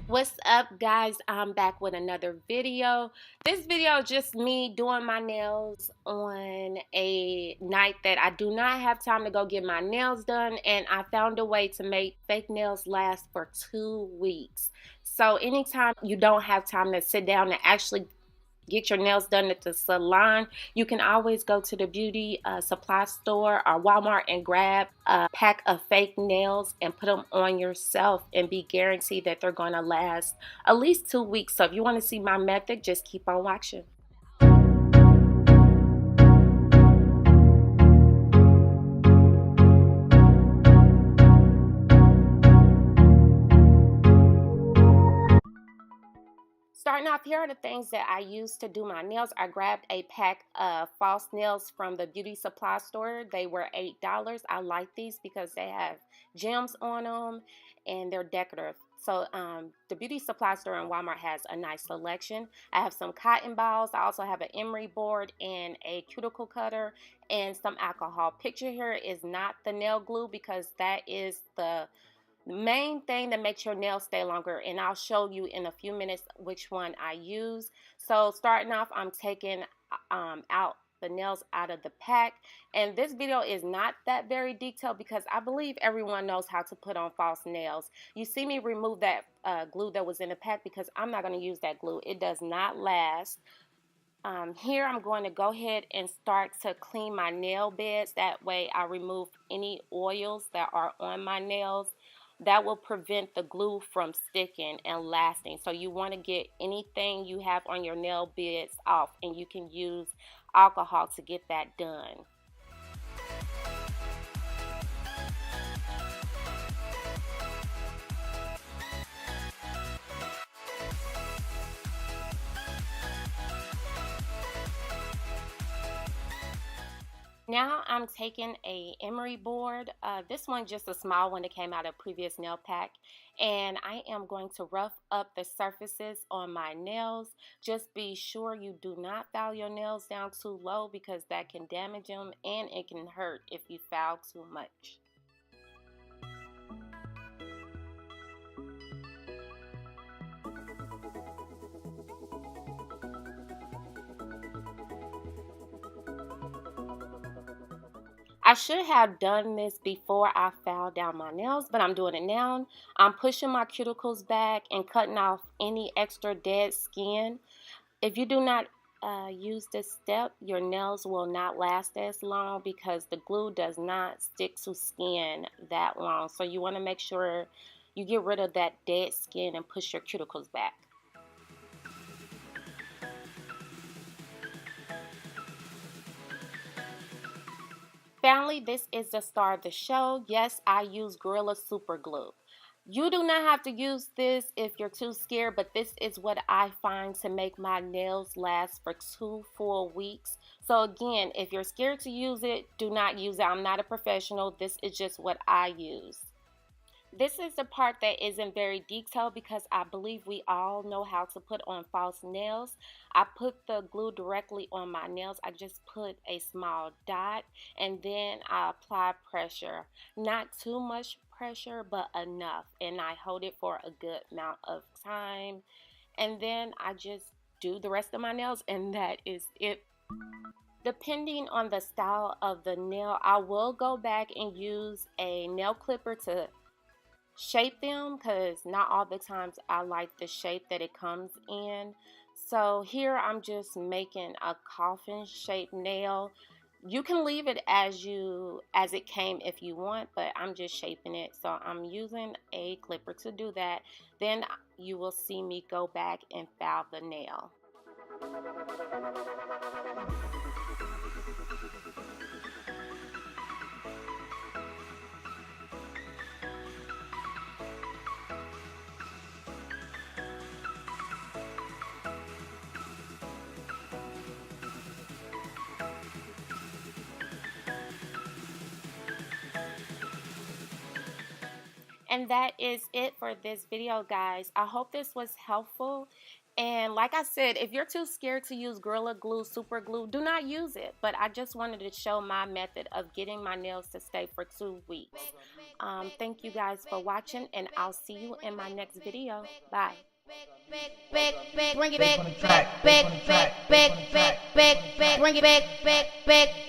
What's up, guys? I'm back with another video. This video is just me doing my nails on a night that I do not have time to go get my nails done, and I found a way to make fake nails last for 2 weeks. So anytime you don't have time to sit down and actually get your nails done at the salon, you can always go to the beauty supply store or Walmart and grab a pack of fake nails and put them on yourself and be guaranteed that they're going to last at least 2 weeks. So if you want to see my method, just keep on watching. Starting off, here are the things that I use to do my nails. I grabbed a pack of false nails from the beauty supply store. They were $8. I like these because they have gems on them and they're decorative. So the beauty supply store in Walmart has a nice selection. I have some cotton balls. I also have an emery board and a cuticle cutter and some alcohol. Picture here is not the nail glue because that is the main thing that makes your nails stay longer, and I'll show you in a few minutes which one I use. So starting off, I'm taking out the nails out of the pack, and this video is not that very detailed because I believe everyone knows how to put on false nails. You see me remove that glue that was in the pack because I'm not going to use that glue. It does not last. Here I'm going to go ahead and start to clean my nail beds. That way I remove any oils that are on my nails. That will prevent the glue from sticking and lasting. So you want to get anything you have on your nail beds off, and you can use alcohol to get that done. Now I'm taking a emery board. This one just a small one that came out of a previous nail pack. And I am going to rough up the surfaces on my nails. Just be sure you do not file your nails down too low because that can damage them and it can hurt if you file too much. I should have done this before I filed down my nails, but I'm doing it now. I'm pushing my cuticles back and cutting off any extra dead skin. If you do not use this step, your nails will not last as long because the glue does not stick to skin that long. So you want to make sure you get rid of that dead skin and push your cuticles back. Finally, this is the star of the show. Yes, I use Gorilla Super Glue. You do not have to use this if you're too scared, but this is what I find to make my nails last for 2 full weeks. So again, if you're scared to use it, do not use it. I'm not a professional. This is just what I use. This is the part that isn't very detailed because I believe we all know how to put on false nails. I put the glue directly on my nails. I just put a small dot and then I apply pressure. Not too much pressure, but enough. And I hold it for a good amount of time. And then I just do the rest of my nails, and that is it. Depending on the style of the nail, I will go back and use a nail clipper to shape them because not all the times I like the shape that it comes in. So here I'm just making a coffin shaped nail. You can leave it as it came if you want, but I'm just shaping it. So I'm using a clipper to do that. Then you will see me go back and file the nail. And that is it for this video, guys. I hope this was helpful. And like I said, if you're too scared to use Gorilla Glue, Super Glue, do not use it. But I just wanted to show my method of getting my nails to stay for 2 weeks. Thank you guys for watching, and I'll see you in my next video. Bye. Bring it back, bring it back, bring it back.